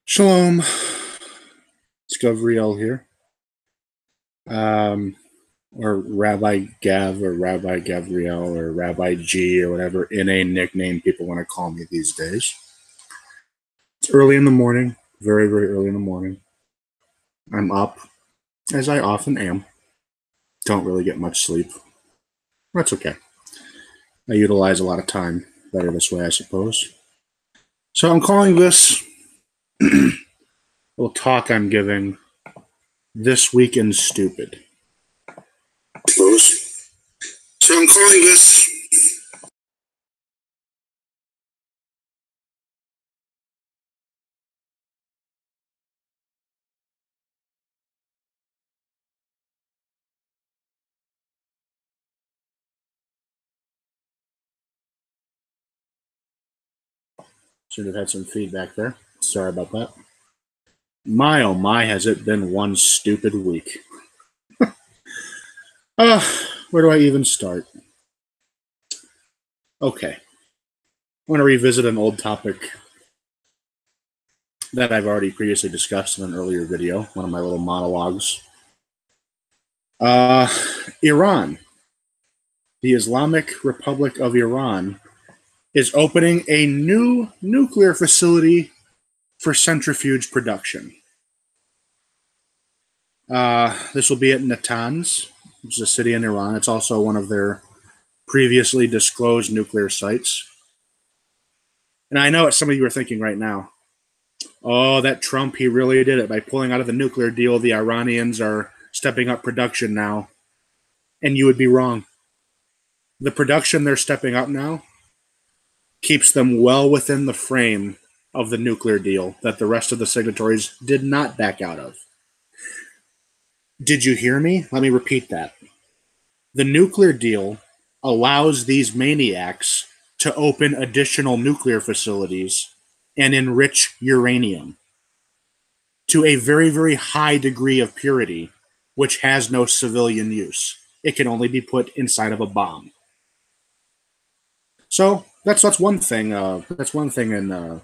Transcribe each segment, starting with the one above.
Shalom, it's Gavriel here, or Rabbi Gav, or Rabbi Gavriel, or Rabbi G, or whatever inane nickname people want to call me these days. It's early in the morning, very, very early in the morning. I'm up, as I often am. Don't really get much sleep. That's okay. I utilize a lot of time better this way, I suppose. So I'm calling this little talk I'm giving This Week in Stupid. So I'm calling this Should have had some feedback there. Sorry about that. My oh my, has it been one stupid week. Where do I even start? Okay. I want to revisit an old topic that I've already previously discussed in an earlier video, one of my little monologues. Iran. The Islamic Republic of Iran is opening a new nuclear facility for centrifuge production. This will be at Natanz, which is a city in Iran. It's also one of their previously disclosed nuclear sites. And I know what some of you are thinking right now. Oh, that Trump, he really did it by pulling out of the nuclear deal. The Iranians are stepping up production now. And you would be wrong. The production they're stepping up now keeps them well within the frame of the nuclear deal that the rest of the signatories did not back out of. Did you hear me? Let me repeat that. The nuclear deal allows these maniacs to open additional nuclear facilities and enrich uranium to a very, very high degree of purity, which has no civilian use. It can only be put inside of a bomb. So that's one thing. That's one thing in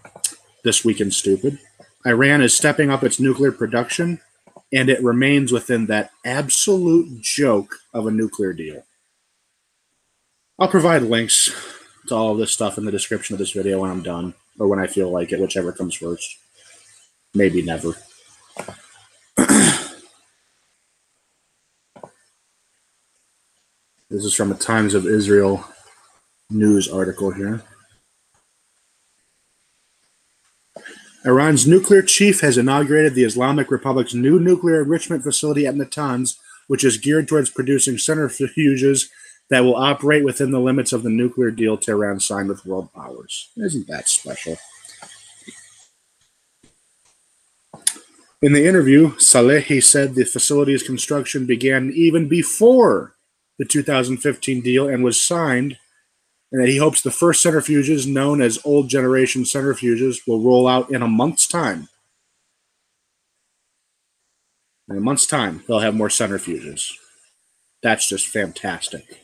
This Week in Stupid. Iran is stepping up its nuclear production, and it remains within that absolute joke of a nuclear deal. I'll provide links to all of this stuff in the description of this video when I'm done, or when I feel like it, whichever comes first. Maybe never. This is from a Times of Israel news article here. Iran's nuclear chief has inaugurated the Islamic Republic's new nuclear enrichment facility at Natanz, which is geared towards producing centrifuges that will operate within the limits of the nuclear deal Tehran signed with world powers. Isn't that special? In the interview, Salehi said the facility's construction began even before the 2015 deal and was signed, and that he hopes the first centrifuges, known as old generation centrifuges, will roll out in a month's time. In a month's time, they'll have more centrifuges. That's just fantastic.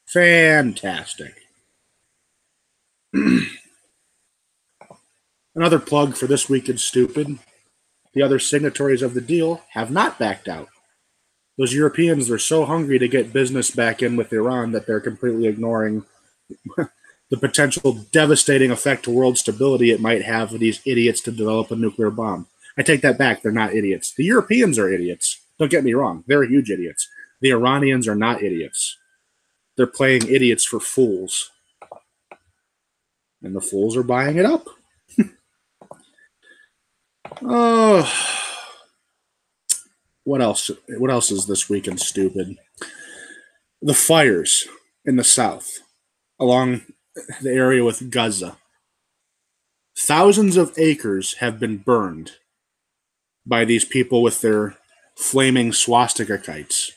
Fantastic. Another plug for This Week in Stupid. The other signatories of the deal have not backed out. Those Europeans are so hungry to get business back in with Iran that they're completely ignoring the potential devastating effect to world stability it might have for these idiots to develop a nuclear bomb. I take that back. They're not idiots. The Europeans are idiots. Don't get me wrong. They're huge idiots. The Iranians are not idiots. They're playing idiots for fools. And the fools are buying it up. Oh, what else? What else is This Week in Stupid? The fires in the south, along the area with Gaza. Thousands of acres have been burned by these people with their flaming swastika kites.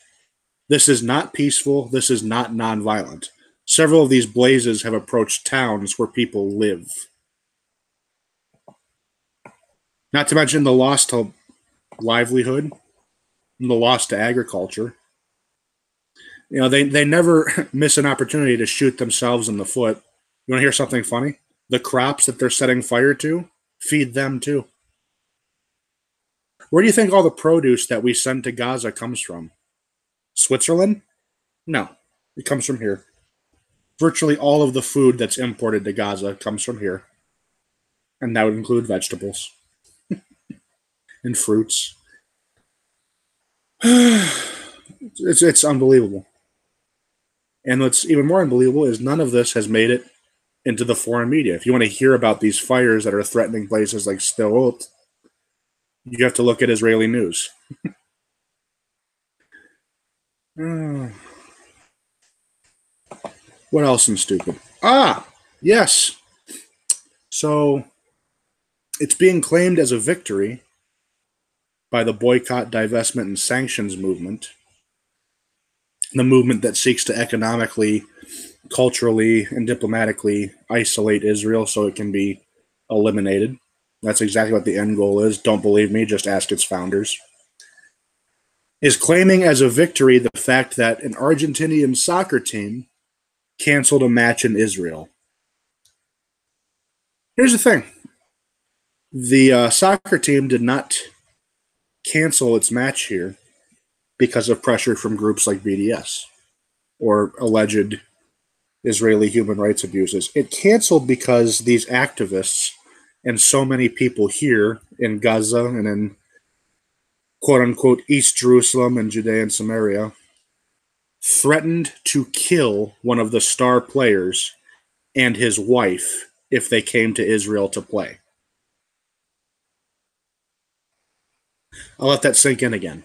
This is not peaceful. This is not nonviolent. Several of these blazes have approached towns where people live. Not to mention the loss to livelihood and the loss to agriculture. You know, they never miss an opportunity to shoot themselves in the foot. You want to hear something funny? The crops that they're setting fire to feed them too. Where do you think all the produce that we send to Gaza comes from? Switzerland? No, it comes from here. Virtually all of the food that's imported to Gaza comes from here, and that would include vegetables and fruits. It's unbelievable. And what's even more unbelievable is none of this has made it into the foreign media. If you want to hear about these fires that are threatening places like Sderot, you have to look at Israeli news. What else is stupid? Yes. So it's being claimed as a victory by the boycott, divestment, and sanctions movement, the movement that seeks to economically, culturally, and diplomatically isolate Israel so it can be eliminated. That's exactly what the end goal is. Don't believe me, just ask its founders. Is claiming as a victory the fact that an Argentinian soccer team canceled a match in Israel. Here's the thing. The soccer team did not cancel its match here because of pressure from groups like BDS or alleged Israeli human rights abuses. It canceled because these activists and so many people here in Gaza and in quote-unquote East Jerusalem and Judea and Samaria threatened to kill one of the star players and his wife if they came to Israel to play. I'll let that sink in again.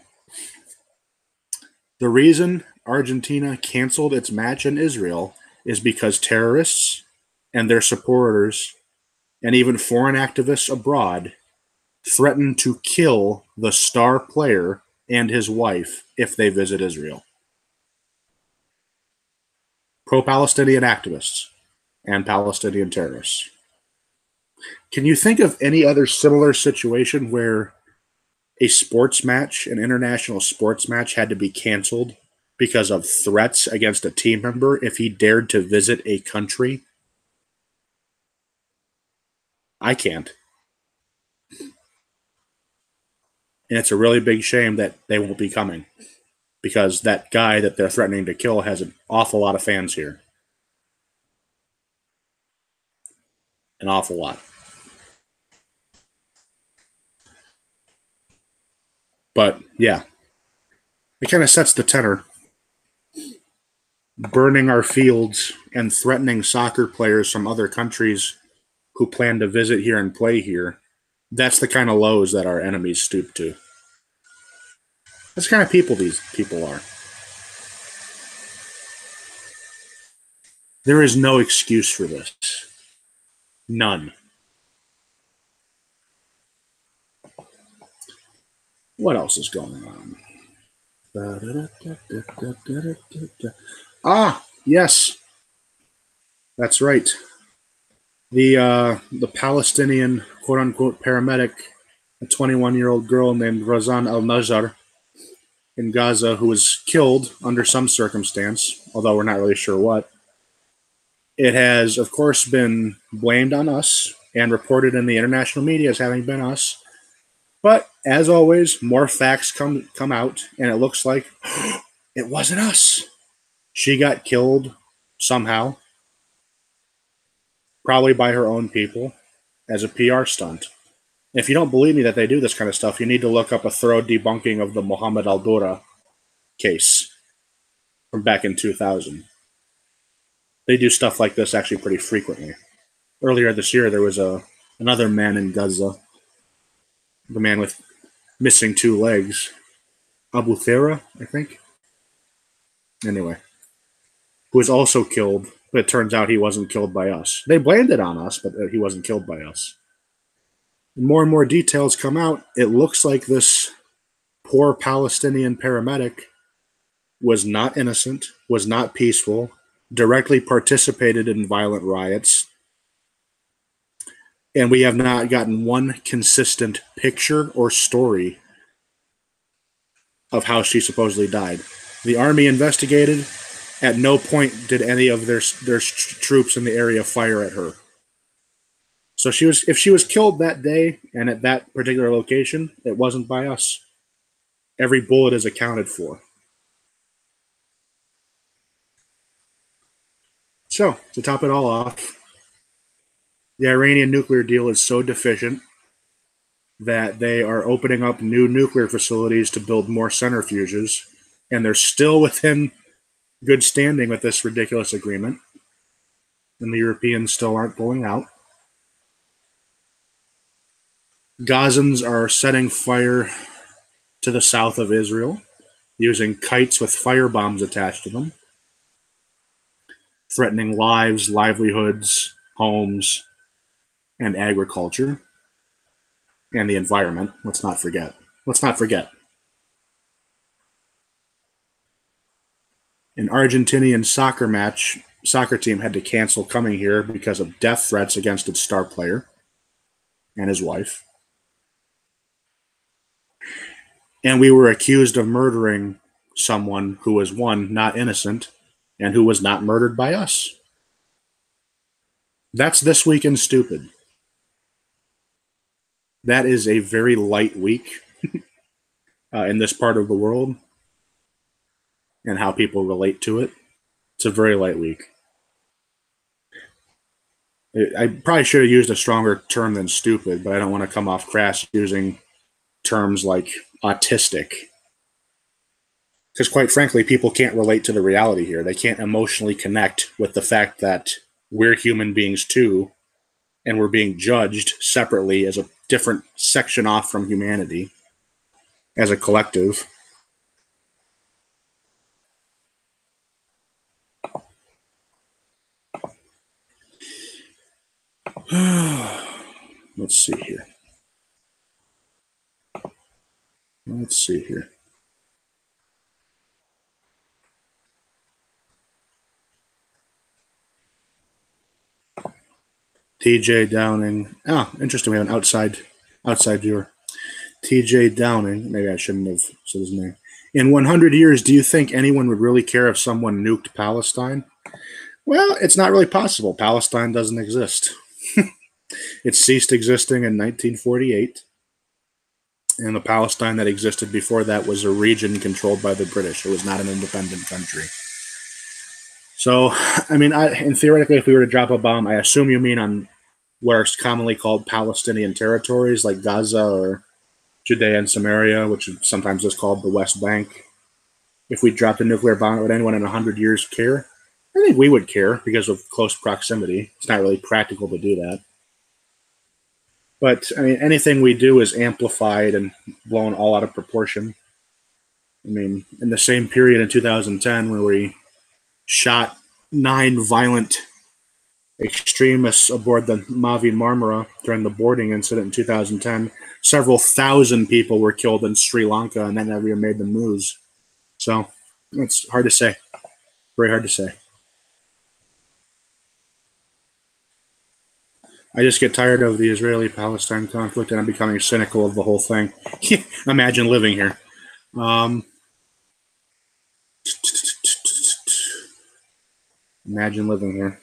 The reason Argentina canceled its match in Israel is because terrorists and their supporters and even foreign activists abroad threatened to kill the star player and his wife if they visit Israel. Pro-Palestinian activists and Palestinian terrorists. Can you think of any other similar situation where a sports match, an international sports match, had to be canceled because of threats against a team member if he dared to visit a country? I can't. And it's a really big shame that they won't be coming because that guy that they're threatening to kill has an awful lot of fans here. An awful lot. But yeah, it kind of sets the tenor. Burning our fields and threatening soccer players from other countries who plan to visit here and play here. That's the kind of lows that our enemies stoop to. That's the kind of people these people are. There is no excuse for this. None. What else is going on? Yes. That's right. The Palestinian quote-unquote paramedic, a 21-year-old girl named Razan al-Najjar in Gaza who was killed under some circumstance, although we're not really sure what. It has, of course, been blamed on us and reported in the international media as having been us. But, as always, more facts come out, and it looks like it wasn't us. She got killed somehow, probably by her own people, as a PR stunt. If you don't believe me that they do this kind of stuff, you need to look up a thorough debunking of the Mohammed al-Dura case from back in 2000. They do stuff like this actually pretty frequently. Earlier this year, there was another man in Gaza, the man with missing 2 legs, Abu Thera, I think. Anyway, who was also killed, but it turns out he wasn't killed by us. They blamed it on us, but he wasn't killed by us. More and more details come out. It looks like this poor Palestinian paramedic was not innocent, was not peaceful, directly participated in violent riots, and we have not gotten one consistent picture or story of how she supposedly died. The army investigated. At no point did any of their troops in the area fire at her. So if she was killed that day and at that particular location, it wasn't by us. Every bullet is accounted for. So, to top it all off, the Iranian nuclear deal is so deficient that they are opening up new nuclear facilities to build more centrifuges, and they're still within good standing with this ridiculous agreement, and the Europeans still aren't pulling out. Gazans are setting fire to the south of Israel using kites with fire bombs attached to them, threatening lives, livelihoods, homes, and agriculture, and the environment. Let's not forget. Let's not forget. An Argentinian soccer team had to cancel coming here because of death threats against its star player and his wife. And we were accused of murdering someone who was, one, not innocent, and who was not murdered by us. That's This Week in Stupid. That is a very light week in this part of the world and how people relate to it. It's a very light week. I probably should have used a stronger term than stupid, but I don't want to come off crass using terms like autistic. Because quite frankly, people can't relate to the reality here. They can't emotionally connect with the fact that we're human beings too, and we're being judged separately as a different section off from humanity as a collective. Let's see here. TJ Downing. Oh, interesting. We have an outside viewer. TJ Downing. Maybe I shouldn't have said his name. In 100 years, do you think anyone would really care if someone nuked Palestine? Well, it's not really possible. Palestine doesn't exist. It ceased existing in 1948. And the Palestine that existed before that was a region controlled by the British. It was not an independent country. So, I mean, theoretically, if we were to drop a bomb, I assume you mean on what are commonly called Palestinian territories like Gaza or Judea and Samaria, which is sometimes is called the West Bank. If we dropped a nuclear bomb, would anyone in 100 years care? I think we would care because of close proximity. It's not really practical to do that. But, I mean, anything we do is amplified and blown all out of proportion. I mean, in the same period in 2010 where we shot 9 violent extremists aboard the Mavi Marmara during the boarding incident in 2010, several thousand people were killed in Sri Lanka, and that never even made the news. So it's hard to say. Very hard to say. I just get tired of the Israeli-Palestine conflict, and I'm becoming cynical of the whole thing. Imagine living here. Imagine living here.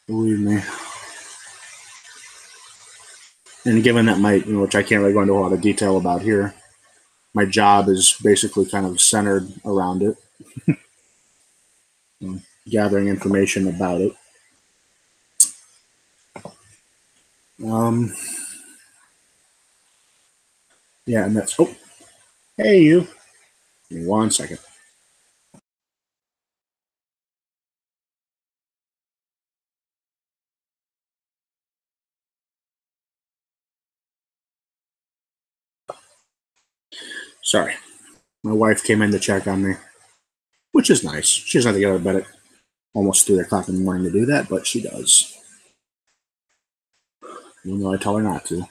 Believe me. And given that which I can't really go into a lot of detail about here, my job is basically kind of centered around it, gathering information about it. Yeah, and that's, oh, hey you. Give me 1 second. Sorry. My wife came in to check on me, which is nice. She doesn't have to get out of bed at almost 3 o'clock in the morning to do that, but she does. Even though I tell her not to.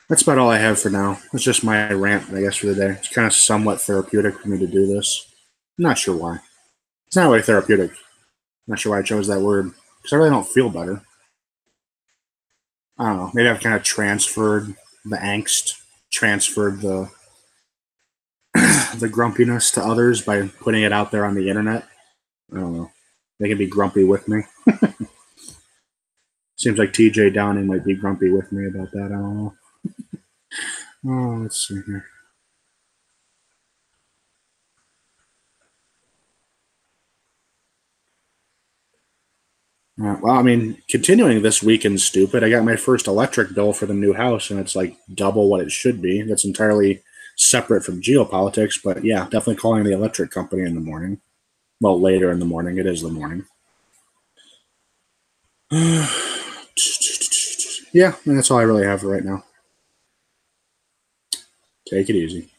That's about all I have for now. It's just my rant, I guess, for the day. It's kind of somewhat therapeutic for me to do this. I'm not sure why. It's not really therapeutic. I'm not sure why I chose that word. Because I really don't feel better. I don't know. Maybe I've kind of transferred the angst transferred the grumpiness to others by putting it out there on the internet. I don't know. They can be grumpy with me. Seems like TJ Downing might be grumpy with me about that. I don't know. Oh, let's see here. Well, I mean, continuing this weekend stupid, I got my first electric bill for the new house, and it's like double what it should be. That's entirely separate from geopolitics, but yeah, definitely calling the electric company in the morning. Well, later in the morning. It is the morning. Yeah, and that's all I really have for right now. Take it easy.